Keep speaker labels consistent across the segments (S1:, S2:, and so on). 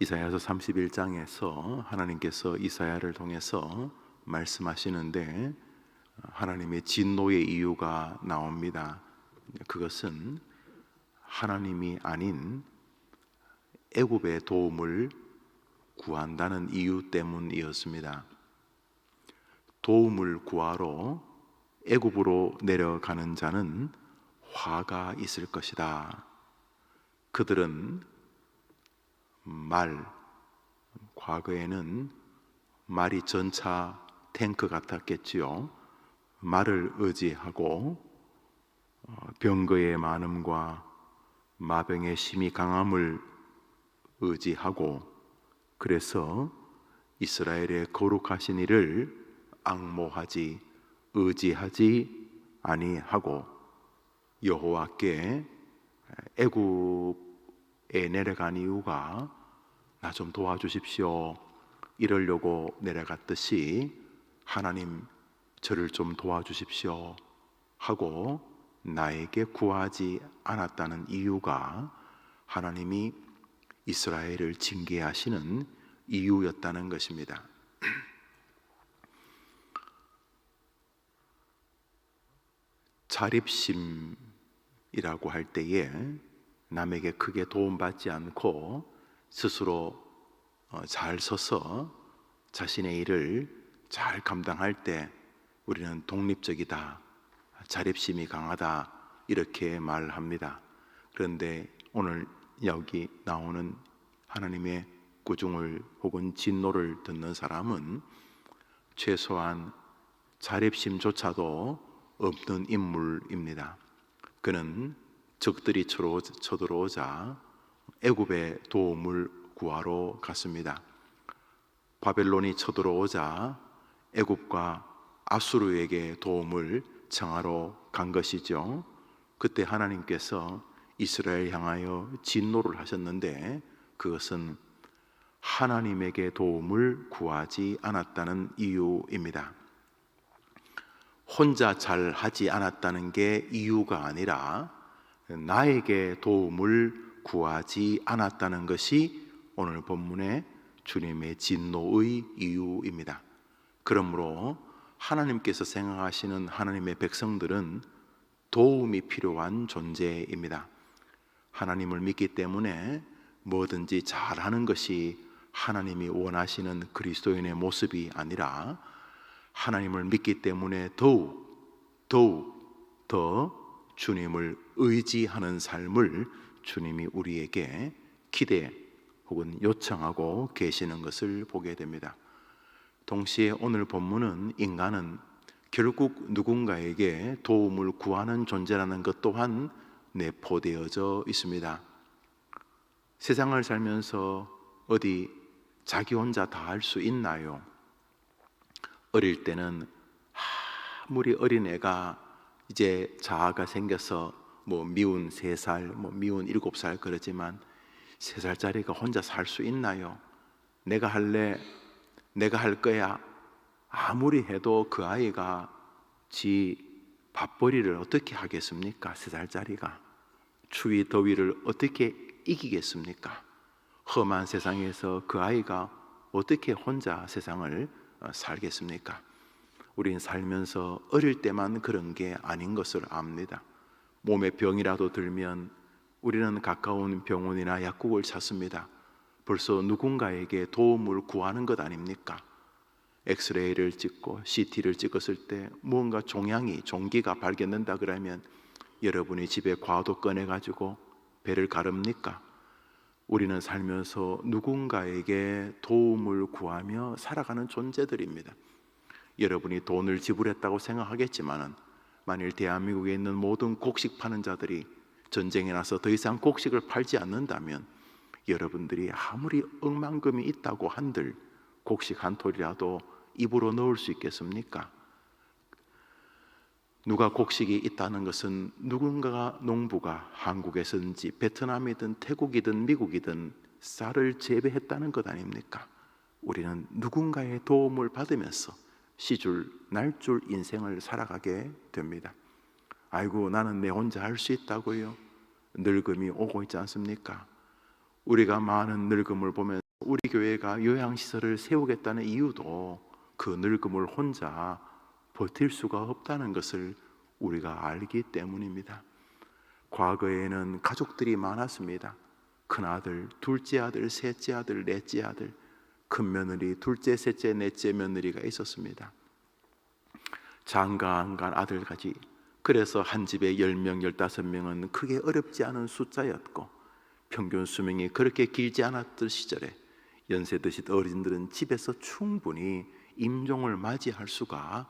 S1: 이사야서 31장에서 하나님께서 이사야를 통해서 말씀하시는데 하나님의 진노의 이유가 나옵니다. 그것은 하나님이 아닌 애굽의 도움을 구한다는 이유 때문이었습니다. 도움을 구하러 애굽으로 내려가는 자는 화가 있을 것이다. 그들은 과거에는 말이 전차 탱크 같았겠지요. 말을 의지하고 병거의 많음과 마병의 심히 강함을 의지하고, 그래서 이스라엘의 거룩하신 이를 앙모하지 의지하지 아니하고 여호와께 애굽에 내려간 이유가 나 좀 도와주십시오 이러려고 내려갔듯이 하나님 저를 좀 도와주십시오 하고 나에게 구하지 않았다는 이유가 하나님이 이스라엘을 징계하시는 이유였다는 것입니다. 자립심이라고 할 때에 남에게 크게 도움받지 않고 스스로 잘 서서 자신의 일을 잘 감당할 때 우리는 독립적이다, 자립심이 강하다 이렇게 말합니다. 그런데 오늘 여기 나오는 하나님의 꾸중을 혹은 진노를 듣는 사람은 최소한 자립심조차도 없는 인물입니다. 그는 적들이 쳐들어오자 애굽의 도움을 구하러 갔습니다. 바벨론이 쳐들어오자 애굽과 아수르에게 도움을 청하러 간 것이죠. 그때 하나님께서 이스라엘 향하여 진노를 하셨는데 그것은 하나님에게 도움을 구하지 않았다는 이유입니다. 혼자 잘 하지 않았다는 게 이유가 아니라 나에게 도움을 구하지 않았다는 것이 오늘 본문의 주님의 진노의 이유입니다. 그러므로 하나님께서 생각하시는 하나님의 백성들은 도움이 필요한 존재입니다. 하나님을 믿기 때문에 뭐든지 잘하는 것이 하나님이 원하시는 그리스도인의 모습이 아니라 하나님을 믿기 때문에 더욱 더 주님을 의지하는 삶을 주님이 우리에게 기대 혹은 요청하고 계시는 것을 보게 됩니다. 동시에 오늘 본문은 인간은 결국 누군가에게 도움을 구하는 존재라는 것 또한 내포되어져 있습니다. 세상을 살면서 어디 자기 혼자 다 할 수 있나요? 어릴 때는 아무리 어린애가 이제 자아가 생겨서 미운 3살, 미운 7살 그러지만 3살짜리가 혼자 살 수 있나요? 내가 할래, 내가 할 거야 아무리 해도 그 아이가 지 밥벌이를 어떻게 하겠습니까? 3살짜리가 추위 더위를 어떻게 이기겠습니까? 험한 세상에서 그 아이가 어떻게 혼자 세상을 살겠습니까? 우린 살면서 어릴 때만 그런 게 아닌 것을 압니다. 몸에 병이라도 들면 우리는 가까운 병원이나 약국을 찾습니다. 벌써 누군가에게 도움을 구하는 것 아닙니까? 엑스레이를 찍고 CT를 찍었을 때 무언가 종기가 발견된다 그러면 여러분이 집에 과도 꺼내가지고 배를 가릅니까? 우리는 살면서 누군가에게 도움을 구하며 살아가는 존재들입니다. 여러분이 돈을 지불했다고 생각하겠지만 만일 대한민국에 있는 모든 곡식 파는 자들이 전쟁에 나서 더 이상 곡식을 팔지 않는다면 여러분들이 아무리 억만금이 있다고 한들 곡식 한 톨이라도 입으로 넣을 수 있겠습니까? 누가 곡식이 있다는 것은 누군가가 농부가 한국에서든지 베트남이든 태국이든 미국이든 쌀을 재배했다는 것 아닙니까? 우리는 누군가의 도움을 받으면서 시줄 날줄 인생을 살아가게 됩니다. 아이고 나는 내 혼자 할 수 있다고요? 늙음이 오고 있지 않습니까? 우리가 많은 늙음을 보면서 우리 교회가 요양시설을 세우겠다는 이유도 그 늙음을 혼자 버틸 수가 없다는 것을 우리가 알기 때문입니다. 과거에는 가족들이 많았습니다. 큰아들, 둘째 아들, 셋째 아들, 넷째 아들, 큰며느리, 둘째, 셋째, 넷째 며느리가 있었습니다. 장가안간 아들까지. 그래서 한 집에 10명, 15명은 크게 어렵지 않은 숫자였고, 평균 수명이 그렇게 길지 않았던 시절에 연세 드신 어른들은 집에서 충분히 임종을 맞이할 수가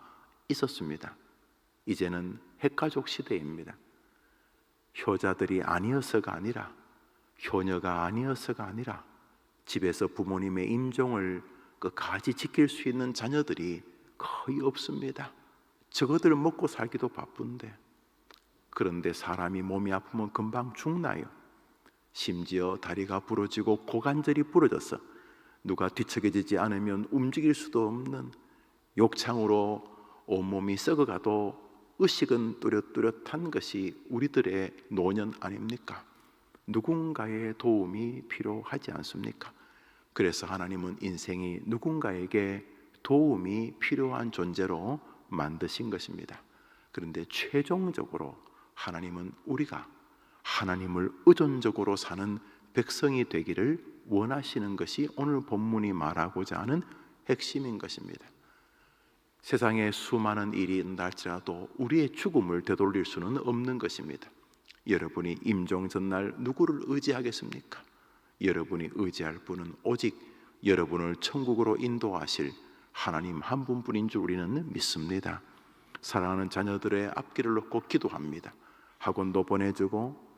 S1: 있었습니다. 이제는 핵가족 시대입니다. 효자들이 아니어서가 아니라, 효녀가 아니어서가 아니라 집에서 부모님의 임종을 끝까지 지킬 수 있는 자녀들이 거의 없습니다. 저거들 먹고 살기도 바쁜데. 그런데 사람이 몸이 아프면 금방 죽나요? 심지어 다리가 부러지고 고관절이 부러져서 누가 뒤척여지지 않으면 움직일 수도 없는 욕창으로 온몸이 썩어가도 의식은 뚜렷뚜렷한 것이 우리들의 노년 아닙니까? 누군가의 도움이 필요하지 않습니까? 그래서 하나님은 인생이 누군가에게 도움이 필요한 존재로 만드신 것입니다. 그런데 최종적으로 하나님은 우리가 하나님을 의존적으로 사는 백성이 되기를 원하시는 것이 오늘 본문이 말하고자 하는 핵심인 것입니다. 세상에 수많은 일이 있다 할지라도 우리의 죽음을 되돌릴 수는 없는 것입니다. 여러분이 임종 전날 누구를 의지하겠습니까? 여러분이 의지할 분은 오직 여러분을 천국으로 인도하실 하나님 한 분뿐인 줄 우리는 믿습니다. 사랑하는 자녀들의 앞길을 놓고 기도합니다. 학원도 보내주고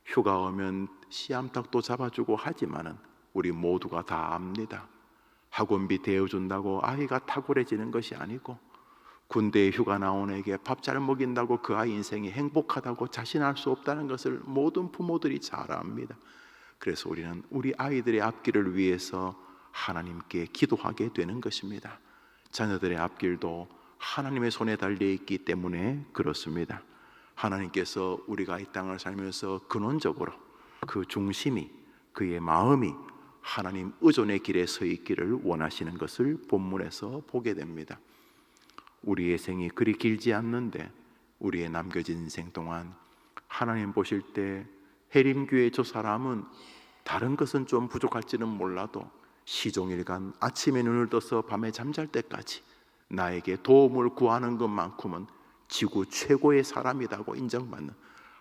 S1: 휴가 오면 씨암탉도 잡아주고 하지만은 우리 모두가 다 압니다. 학원비 대어준다고 아이가 탁월해지는 것이 아니고, 군대에 휴가 나온 애에게 밥 잘 먹인다고 그 아이 인생이 행복하다고 자신할 수 없다는 것을 모든 부모들이 잘 압니다. 그래서 우리는 우리 아이들의 앞길을 위해서 하나님께 기도하게 되는 것입니다. 자녀들의 앞길도 하나님의 손에 달려있기 때문에 그렇습니다. 하나님께서 우리가 이 땅을 살면서 근원적으로 그 중심이, 그의 마음이 하나님 의존의 길에 서 있기를 원하시는 것을 본문에서 보게 됩니다. 우리의 생이 그리 길지 않는데 우리의 남겨진 인생 동안 하나님 보실 때 해림교회 저 사람은 다른 것은 좀 부족할지는 몰라도 시종일관 아침에 눈을 떠서 밤에 잠잘 때까지 나에게 도움을 구하는 것만큼은 지구 최고의 사람이라고 인정받는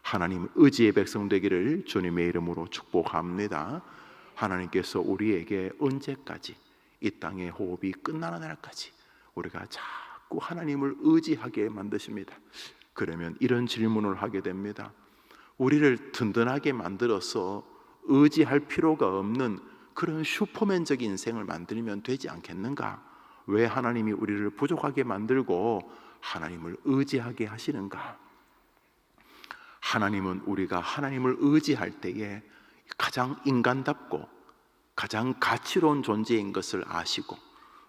S1: 하나님 의지의 백성 되기를 주님의 이름으로 축복합니다. 하나님께서 우리에게 언제까지, 이 땅의 호흡이 끝나는 날까지 우리가 자꾸 하나님을 의지하게 만드십니다. 그러면 이런 질문을 하게 됩니다. 우리를 든든하게 만들어서 의지할 필요가 없는 그런 슈퍼맨적인 인생을 만들면 되지 않겠는가? 왜 하나님이 우리를 부족하게 만들고 하나님을 의지하게 하시는가? 하나님은 우리가 하나님을 의지할 때에 가장 인간답고 가장 가치로운 존재인 것을 아시고,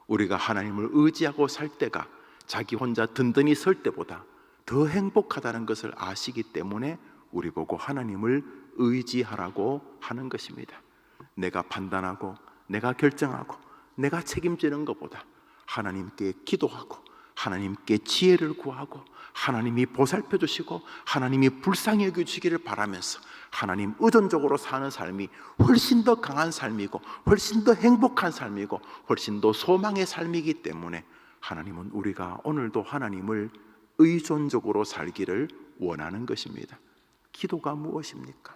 S1: 우리가 하나님을 의지하고 살 때가 자기 혼자 든든히 설 때보다 더 행복하다는 것을 아시기 때문에 우리 보고 하나님을 의지하라고 하는 것입니다. 내가 판단하고 내가 결정하고 내가 책임지는 것보다 하나님께 기도하고 하나님께 지혜를 구하고 하나님이 보살펴 주시고 하나님이 불쌍히 여겨주시기를 바라면서 하나님 의존적으로 사는 삶이 훨씬 더 강한 삶이고 훨씬 더 행복한 삶이고 훨씬 더 소망의 삶이기 때문에 하나님은 우리가 오늘도 하나님을 의존적으로 살기를 원하는 것입니다. 기도가 무엇입니까?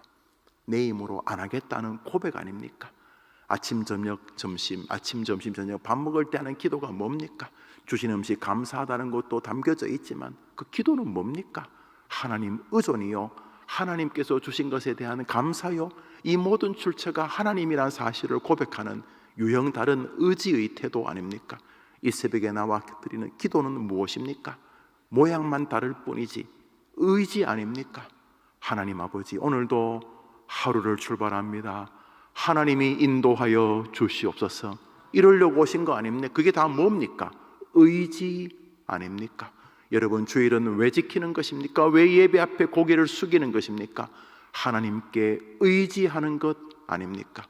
S1: 내 힘으로 안 하겠다는 고백 아닙니까? 아침, 저녁, 점심, 아침, 점심, 저녁 밥 먹을 때 하는 기도가 뭡니까? 주신 음식 감사하다는 것도 담겨져 있지만 그 기도는 뭡니까? 하나님 의존이요, 하나님께서 주신 것에 대한 감사요, 이 모든 출처가 하나님이란 사실을 고백하는 유형 다른 의지의 태도 아닙니까? 이 새벽에 나와 드리는 기도는 무엇입니까? 모양만 다를 뿐이지 의지 아닙니까? 하나님 아버지, 오늘도 하루를 출발합니다. 하나님이 인도하여 주시옵소서. 이러려고 오신 거 아닙니까? 그게 다 뭡니까? 의지 아닙니까? 여러분, 주일은 왜 지키는 것입니까? 왜 예배 앞에 고개를 숙이는 것입니까? 하나님께 의지하는 것 아닙니까?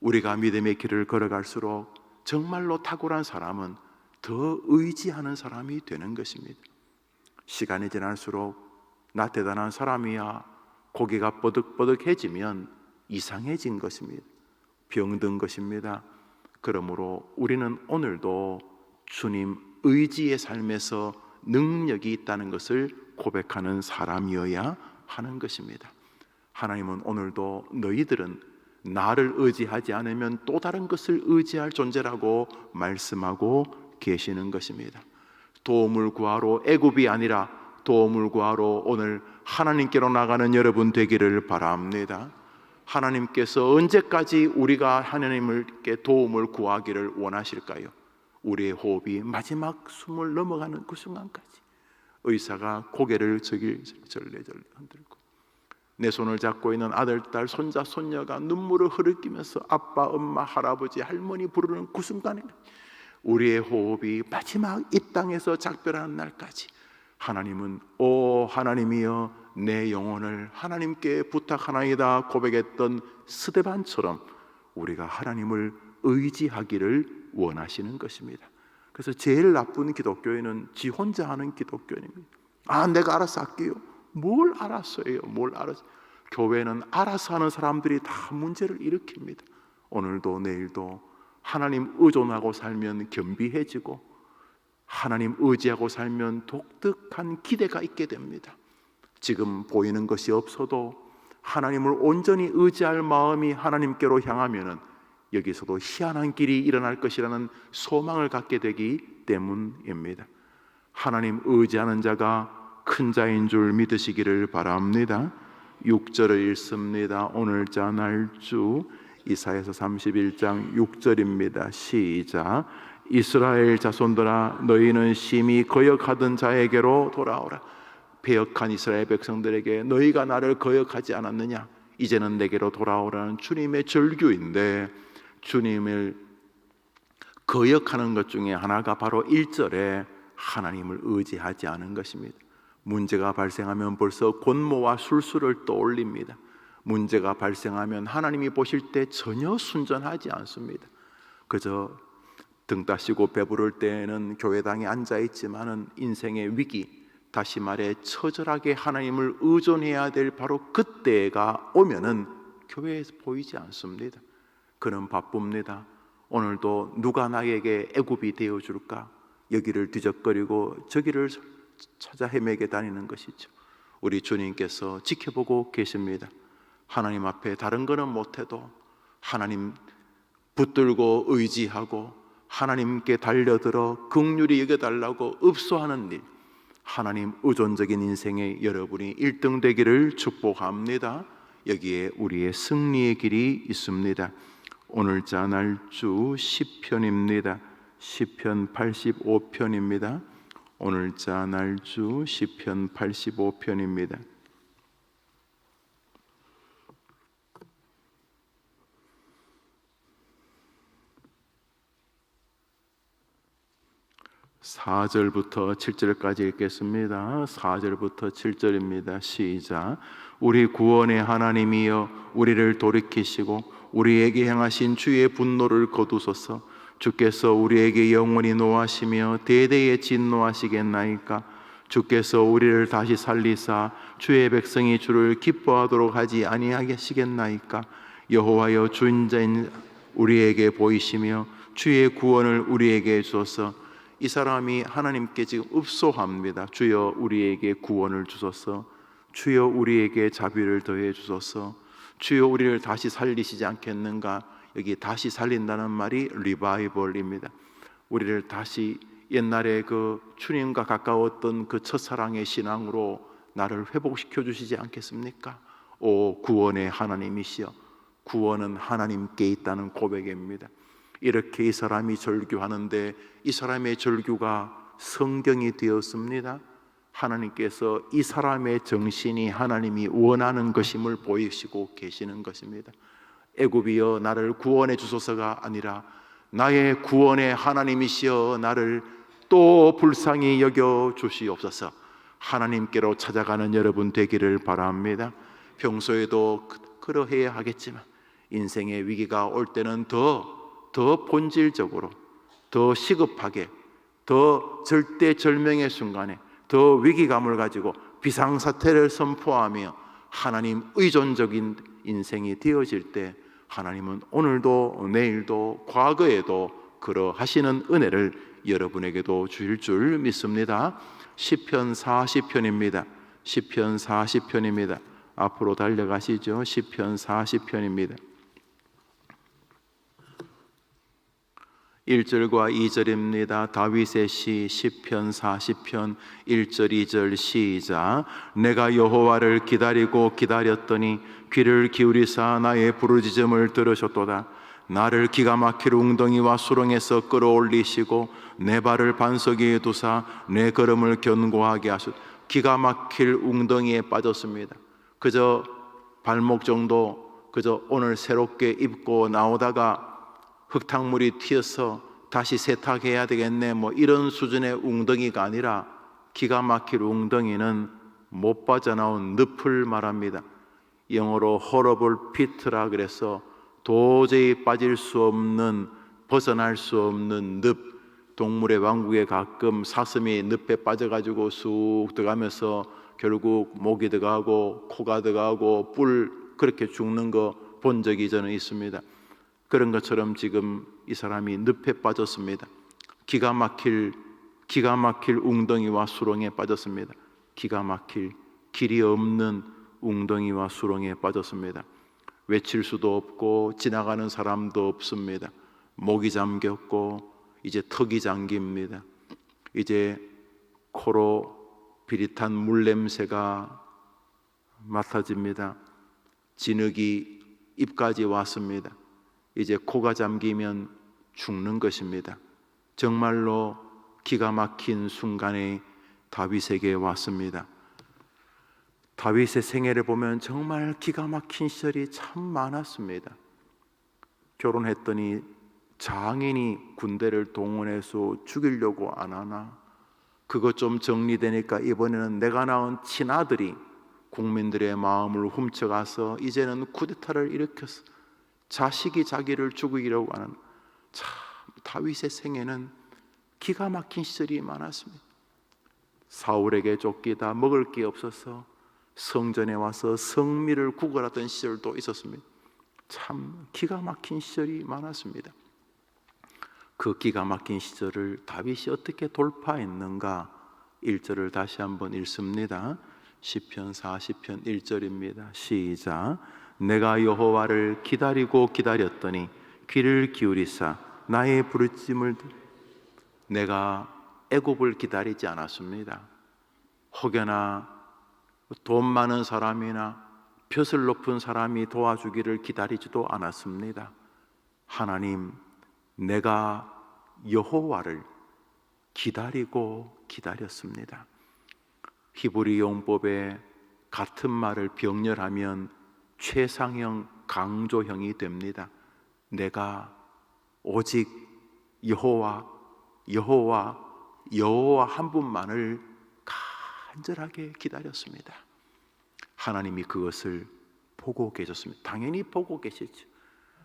S1: 우리가 믿음의 길을 걸어갈수록 정말로 탁월한 사람은 더 의지하는 사람이 되는 것입니다. 시간이 지날수록 나 대단한 사람이야 고개가 뻐득뻐득해지면 이상해진 것입니다. 병든 것입니다. 그러므로 우리는 오늘도 주님 의지의 삶에서 능력이 있다는 것을 고백하는 사람이어야 하는 것입니다. 하나님은 오늘도 너희들은 나를 의지하지 않으면 또 다른 것을 의지할 존재라고 말씀하고 계시는 것입니다. 도움을 구하러 애굽이 아니라 도움을 구하러 오늘 하나님께로 나가는 여러분 되기를 바랍니다. 하나님께서 언제까지 우리가 하나님께 도움을 구하기를 원하실까요? 우리의 호흡이 마지막 숨을 넘어가는 그 순간까지 의사가 고개를 절레절레 흔들고 내 손을 잡고 있는 아들, 딸, 손자, 손녀가 눈물을 흐르끼면서 아빠, 엄마, 할아버지, 할머니 부르는 그 순간에 우리의 호흡이 마지막 이 땅에서 작별하는 날까지 하나님은 오 하나님이여 내 영혼을 하나님께 부탁하나이다 고백했던 스데반처럼 우리가 하나님을 의지하기를 원하시는 것입니다. 그래서 제일 나쁜 기독교인은 지 혼자 하는 기독교인입니다. 내가 알아서 할게요. 뭘 알아서 해요? 뭘 알아서? 교회는 알아서 하는 사람들이 다 문제를 일으킵니다. 오늘도 내일도 하나님 의존하고 살면 겸비해지고 하나님 의지하고 살면 독특한 기대가 있게 됩니다. 지금 보이는 것이 없어도 하나님을 온전히 의지할 마음이 하나님께로 향하면은 여기서도 희한한 길이 일어날 것이라는 소망을 갖게 되기 때문입니다. 하나님 의지하는 자가 큰 자인 줄 믿으시기를 바랍니다. 6절을 읽습니다. 오늘자 날주 이사야서 31장 6절입니다. 시작. 이스라엘 자손들아 너희는 심히 거역하던 자에게로 돌아오라. 배역한 이스라엘 백성들에게 너희가 나를 거역하지 않았느냐? 이제는 내게로 돌아오라는 주님의 절규인데 주님을 거역하는 것 중에 하나가 바로 1절에 하나님을 의지하지 않은 것입니다. 문제가 발생하면 벌써 권모와 술수를 떠올립니다. 문제가 발생하면 하나님이 보실 때 전혀 순전하지 않습니다. 그저 등 따시고 배부를 때에는 교회당에 앉아있지만은 인생의 위기, 다시 말해 처절하게 하나님을 의존해야 될 바로 그때가 오면은 교회에서 보이지 않습니다. 그는 바쁩니다. 오늘도 누가 나에게 애굽이 되어줄까? 여기를 뒤적거리고 저기를 찾아 헤매게 다니는 것이죠. 우리 주님께서 지켜보고 계십니다. 하나님 앞에 다른 거는 못해도 하나님 붙들고 의지하고 하나님께 달려들어 긍휼히 여겨달라고 읍소하는 일, 하나님 의존적인 인생의 여러분이 1등 되기를 축복합니다. 여기에 우리의 승리의 길이 있습니다. 오늘자 날주 시편입니다. 시편 85편입니다. 오늘자 날주 시편 85편입니다. (4절부터) (7절까지) 읽겠습니다. 4절부터 7절입니다. 시작. 우리 구원의 하나님이여 우리를 돌이키시고 우리에게 행하신 주의 분노를 거두소서. 주께서 우리에게 영원히 노하시며 대대에 진노하시겠나이까? 주께서 우리를 다시 살리사 주의 백성이 주를 기뻐하도록 하지 아니하시겠나이까? 여호와여 주인자인 우리에게 보이시며 주의 구원을 우리에게 주소서. 이 사람이 하나님께 지금 읍소합니다. 주여 우리에게 구원을 주소서. 주여 우리에게 자비를 더해 주소서. 주여 우리를 다시 살리시지 않겠는가? 여기 다시 살린다는 말이 리바이벌입니다. 우리를 다시 옛날에 그 주님과 가까웠던 그 첫사랑의 신앙으로 나를 회복시켜 주시지 않겠습니까? 오 구원의 하나님이시여, 구원은 하나님께 있다는 고백입니다. 이렇게 이 사람이 절규하는데 이 사람의 절규가 성경이 되었습니다. 하나님께서 이 사람의 정신이 하나님이 원하는 것임을 보이시고 계시는 것입니다. 애굽이여 나를 구원해 주소서가 아니라 나의 구원의 하나님이시여 나를 또 불쌍히 여겨 주시옵소서. 하나님께로 찾아가는 여러분 되기를 바랍니다. 평소에도 그러해야 하겠지만 인생의 위기가 올 때는 더 본질적으로, 더 시급하게, 더 절대절명의 순간에 더 위기감을 가지고 비상사태를 선포하며 하나님 의존적인 인생이 되어질 때 하나님은 오늘도 내일도 과거에도 그러하시는 은혜를 여러분에게도 주실 줄 믿습니다. 시편 40편입니다. 시편 40편입니다. 앞으로 달려가시죠. 시편 40편입니다. 1절과 2절입니다. 다윗의 시 시편 40편 1절 2절 시작. 내가 여호와를 기다리고 기다렸더니 귀를 기울이사 나의 부르짖음을 들으셨도다. 나를 기가 막힐 웅덩이와 수렁에서 끌어올리시고 내 발을 반석 위에 두사 내 걸음을 견고하게 하셨. 기가 막힐 웅덩이에 빠졌습니다. 그저 발목 정도, 그저 오늘 새롭게 입고 나오다가 흙탕물이 튀어서 다시 세탁해야 되겠네, 이런 수준의 웅덩이가 아니라 기가 막힐 웅덩이는 못 빠져나온 늪을 말합니다. 영어로 horrible pit라 그래서 도저히 빠질 수 없는, 벗어날 수 없는 늪. 동물의 왕국에 가끔 사슴이 늪에 빠져가지고 쑥 들어가면서 결국 목이 들어가고 코가 들어가고 뿔 그렇게 죽는 거 본 적이 저는 있습니다. 그런 것처럼 지금 이 사람이 늪에 빠졌습니다. 기가 막힐 웅덩이와 수렁에 빠졌습니다. 기가 막힐 길이 없는 웅덩이와 수렁에 빠졌습니다. 외칠 수도 없고 지나가는 사람도 없습니다. 목이 잠겼고 이제 턱이 잠깁니다. 이제 코로 비릿한 물 냄새가 맡아집니다. 진흙이 입까지 왔습니다. 이제 코가 잠기면 죽는 것입니다. 정말로 기가 막힌 순간에 다윗에게 왔습니다. 다윗의 생애를 보면 정말 기가 막힌 시절이 참 많았습니다. 결혼했더니 장인이 군대를 동원해서 죽이려고 안 하나? 그것 좀 정리되니까 이번에는 내가 낳은 친아들이 국민들의 마음을 훔쳐가서 이제는 쿠데타를 일으켰어. 자식이 자기를 죽이려고 하는. 참 다윗의 생애는 기가 막힌 시절이 많았습니다. 사울에게 쫓기다 먹을 게 없어서 성전에 와서 성미를 구걸하던 시절도 있었습니다. 참 기가 막힌 시절이 많았습니다. 그 기가 막힌 시절을 다윗이 어떻게 돌파했는가? 1절을 다시 한번 읽습니다. 시편 40편 1절입니다. 시작. 내가 여호와를 기다리고 기다렸더니 귀를 기울이사 나의 부르짖음을. 내가 애굽을 기다리지 않았습니다. 혹여나 돈 많은 사람이나 벼슬 높은 사람이 도와주기를 기다리지도 않았습니다. 하나님, 내가 여호와를 기다리고 기다렸습니다. 히브리 용법에 같은 말을 병렬하면 최상형 강조형이 됩니다. 내가 오직 여호와 한 분만을 간절하게 기다렸습니다. 하나님이 그것을 보고 계셨습니다. 당연히 보고 계시죠.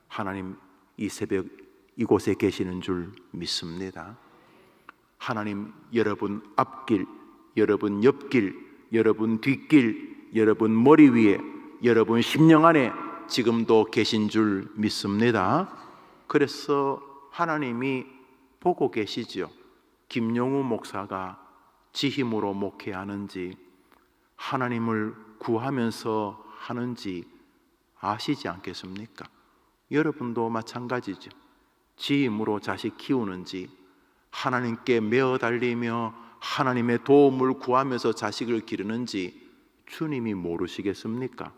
S1: 하나님 이 새벽 이곳에 계시는 줄 믿습니다. 하나님 여러분 앞길, 여러분 옆길, 여러분 뒷길, 여러분 머리 위에, 여러분 심령 안에 지금도 계신 줄 믿습니다. 그래서 하나님이 보고 계시죠. 김용우 목사가 지힘으로 목회하는지 하나님을 구하면서 하는지 아시지 않겠습니까? 여러분도 마찬가지죠. 지힘으로 자식 키우는지 하나님께 매어 달리며 하나님의 도움을 구하면서 자식을 기르는지 주님이 모르시겠습니까?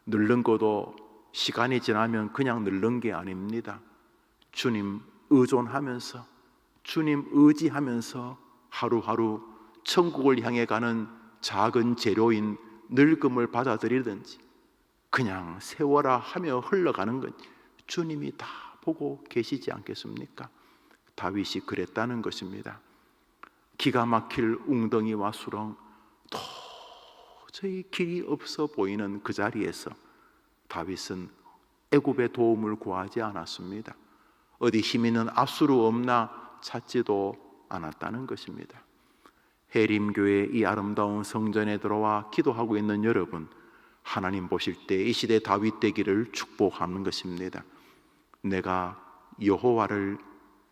S1: 늙는 것도 시간이 지나면 그냥 늙는 게 아닙니다. 주님 의존하면서, 주님 의지하면서 하루하루 천국을 향해 가는 작은 재료인 늙음을 받아들이든지 그냥 세워라 하며 흘러가는 건 주님이 다 보고 계시지 않겠습니까? 다윗이 그랬다는 것입니다. 기가 막힐 웅덩이와 수렁, 도저히 길이 없어 보이는 그 자리에서 다윗은 애굽의 도움을 구하지 않았습니다. 어디 힘 있는 앗수르 없나 찾지도 않았다는 것입니다. 해림교회 이 아름다운 성전에 들어와 기도하고 있는 여러분, 하나님 보실 때 이 시대 다윗 되기를 축복하는 것입니다. 내가 여호와를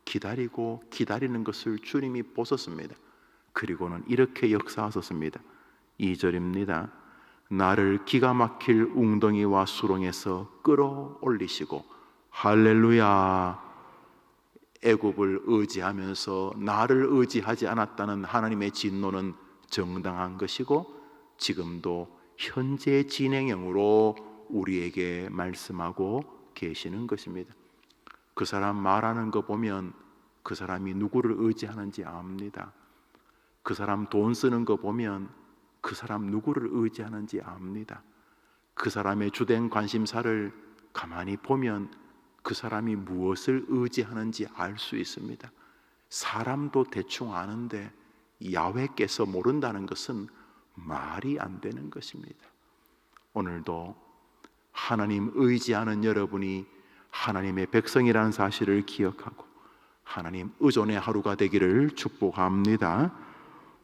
S1: 기다리고 기다리는 것을 주님이 보셨습니다. 그리고는 이렇게 역사하셨습니다. 2절입니다. 나를 기가 막힐 웅덩이와 수렁에서 끌어올리시고, 할렐루야. 애굽을 의지하면서 나를 의지하지 않았다는 하나님의 진노는 정당한 것이고, 지금도 현재 진행형으로 우리에게 말씀하고 계시는 것입니다. 그 사람 말하는 거 보면 그 사람이 누구를 의지하는지 압니다. 그 사람 돈 쓰는 거 보면 그 사람 누구를 의지하는지 압니다. 그 사람의 주된 관심사를 가만히 보면 그 사람이 무엇을 의지하는지 알 수 있습니다. 사람도 대충 아는데 야훼께서 모른다는 것은 말이 안 되는 것입니다. 오늘도 하나님 의지하는 여러분이 하나님의 백성이라는 사실을 기억하고 하나님 의존의 하루가 되기를 축복합니다.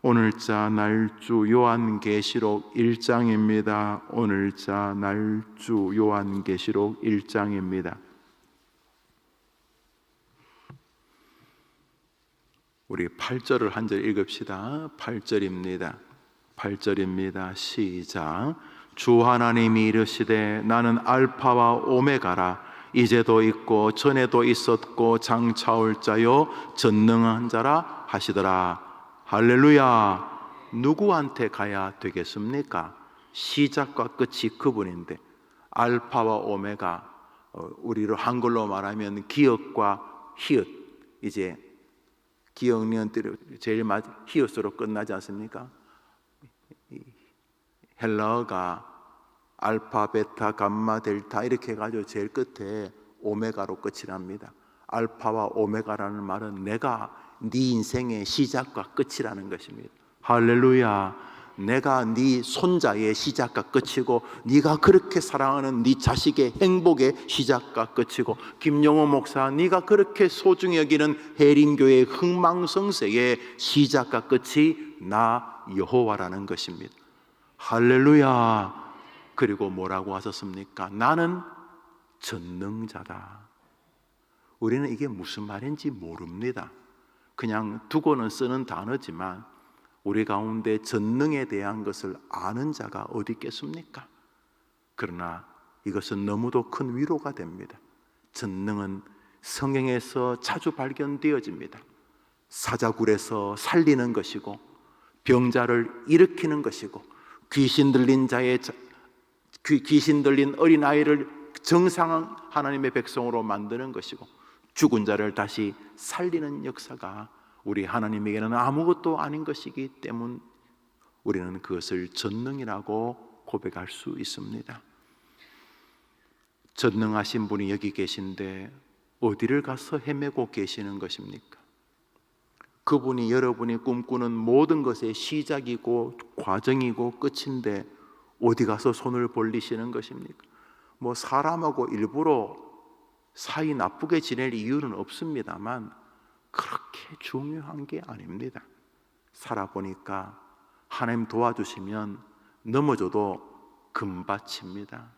S1: 오늘자 날주 요한계시록 1장입니다. 오늘자 날주 요한계시록 1장입니다. 우리 8절을 한 절 읽읍시다. 8절입니다. 8절입니다. 시작. 주 하나님이 이르시되 나는 알파와 오메가라. 이제도 있고 전에도 있었고 장차 올 자요 전능한 자라 하시더라. 할렐루야. 누구한테 가야 되겠습니까? 시작과 끝이 그분인데, 알파와 오메가, 우리로 한글로 말하면 기역과 히읗, 이제 기억니언들이 제일 히읗으로 끝나지 않습니까? 헬라어가 알파, 베타, 감마, 델타 이렇게 해가지고 제일 끝에 오메가로 끝이 납니다. 알파와 오메가라는 말은 내가 네 인생의 시작과 끝이라는 것입니다. 할렐루야. 내가 네 손자의 시작과 끝이고, 네가 그렇게 사랑하는 네 자식의 행복의 시작과 끝이고, 김영호 목사 네가 그렇게 소중히 여기는 해림교회의 흥망성쇠의 시작과 끝이 나 여호와라는 것입니다. 할렐루야. 그리고 뭐라고 하셨습니까? 나는 전능자다. 우리는 이게 무슨 말인지 모릅니다. 그냥 두고는 쓰는 단어지만 우리 가운데 전능에 대한 것을 아는 자가 어디 있겠습니까? 그러나 이것은 너무도 큰 위로가 됩니다. 전능은 성경에서 자주 발견되어집니다. 사자굴에서 살리는 것이고, 병자를 일으키는 것이고, 귀신 들린 어린아이를 정상한 하나님의 백성으로 만드는 것이고, 죽은 자를 다시 살리는 역사가 우리 하나님에게는 아무것도 아닌 것이기 때문에 우리는 그것을 전능이라고 고백할 수 있습니다. 전능하신 분이 여기 계신데 어디를 가서 헤매고 계시는 것입니까? 그분이 여러분이 꿈꾸는 모든 것의 시작이고 과정이고 끝인데 어디 가서 손을 벌리시는 것입니까? 뭐 사람하고 일부러 사이 나쁘게 지낼 이유는 없습니다만 그렇게 중요한 게 아닙니다. 살아보니까 하나님 도와주시면 넘어져도 금받칩니다.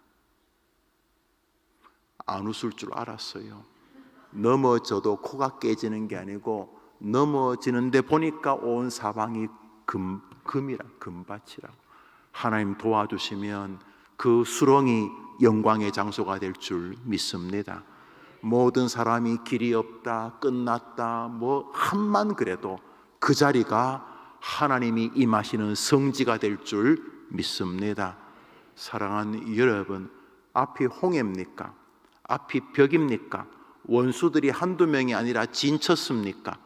S1: 안 웃을 줄 알았어요. 넘어져도 코가 깨지는 게 아니고 넘어지는데 보니까 온 사방이 금밭이라고. 하나님 도와주시면 그 수렁이 영광의 장소가 될 줄 믿습니다. 모든 사람이 길이 없다, 끝났다, 뭐 한만 그래도 그 자리가 하나님이 임하시는 성지가 될 줄 믿습니다. 사랑하는 여러분, 앞이 홍해입니까? 앞이 벽입니까? 원수들이 한두 명이 아니라 진쳤습니까?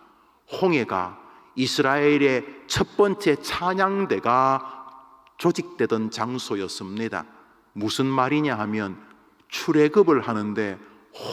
S1: 홍해가 이스라엘의 첫 번째 찬양대가 조직되던 장소였습니다. 무슨 말이냐 하면 출애굽을 하는데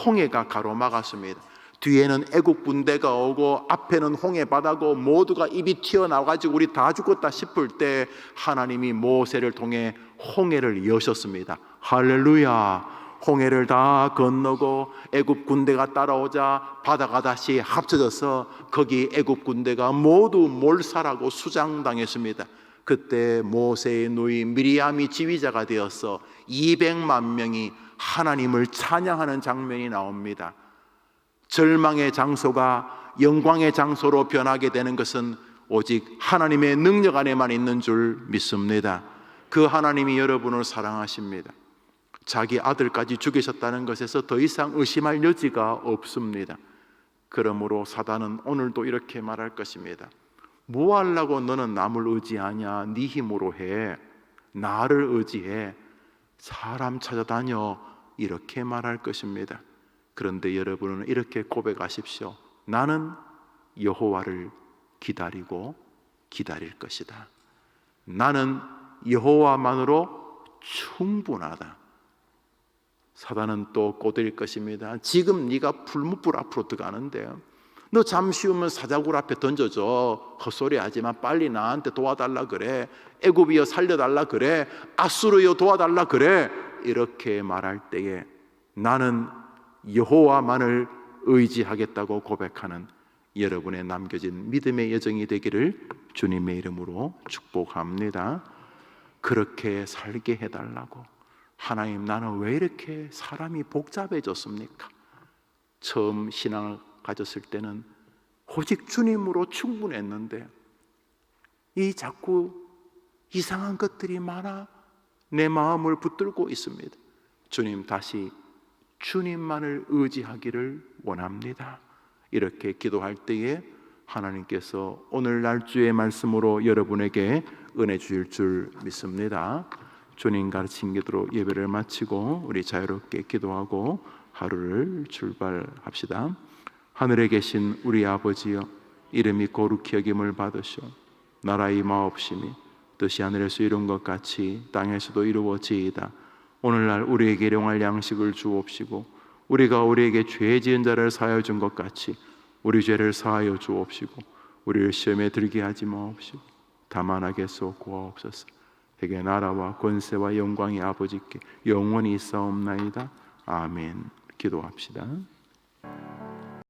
S1: 홍해가 가로막았습니다. 뒤에는 애국 군대가 오고 앞에는 홍해 바다고 모두가 입이 튀어나와가지고 우리 다 죽었다 싶을 때 하나님이 모세를 통해 홍해를 여셨습니다. 할렐루야. 홍해를 다 건너고 애굽 군대가 따라오자 바다가 다시 합쳐져서 거기 애굽 군대가 모두 몰살하고 수장당했습니다. 그때 모세의 누이 미리암이 지휘자가 되어서 200만 명이 하나님을 찬양하는 장면이 나옵니다. 절망의 장소가 영광의 장소로 변하게 되는 것은 오직 하나님의 능력 안에만 있는 줄 믿습니다. 그 하나님이 여러분을 사랑하십니다. 자기 아들까지 죽이셨다는 것에서 더 이상 의심할 여지가 없습니다. 그러므로 사단은 오늘도 이렇게 말할 것입니다. 뭐 하려고 너는 남을 의지하냐? 네 힘으로 해. 나를 의지해. 사람 찾아다녀. 이렇게 말할 것입니다. 그런데 여러분은 이렇게 고백하십시오. 나는 여호와를 기다리고 기다릴 것이다. 나는 여호와만으로 충분하다. 사단은 또 꼬드릴 것입니다. 지금 네가 풀무불 앞으로 들어가는데 너 잠시 후면 사자굴 앞에 던져줘. 헛소리 하지만 빨리 나한테 도와달라 그래. 애굽이여 살려달라 그래. 아수르여 도와달라 그래. 이렇게 말할 때에 나는 여호와만을 의지하겠다고 고백하는 여러분의 남겨진 믿음의 여정이 되기를 주님의 이름으로 축복합니다. 그렇게 살게 해달라고. 하나님, 나는 왜 이렇게 사람이 복잡해졌습니까? 처음 신앙을 가졌을 때는 오직 주님으로 충분했는데 이 자꾸 이상한 것들이 많아 내 마음을 붙들고 있습니다. 주님, 다시 주님만을 의지하기를 원합니다. 이렇게 기도할 때에 하나님께서 오늘날 주의 말씀으로 여러분에게 은혜 주실 줄 믿습니다. 주님 가르친 기도로 예배를 마치고 우리 자유롭게 기도하고 하루를 출발합시다. 하늘에 계신 우리 아버지여, 이름이 거룩히 여김을 받으시오. 나라의 임하옵시며 뜻이 하늘에서 이룬 것 같이 땅에서도 이루어지이다. 오늘날 우리에게 일용할 양식을 주옵시고 우리가 우리에게 죄 지은 자를 사하여 준 것 같이 우리 죄를 사하여 주옵시고 우리를 시험에 들게 하지 마옵시고 다만 악에서 구하옵소서. 대개 나라와 권세와 영광이 아버지께 영원히 있사옵나이다. 아멘. 기도합시다.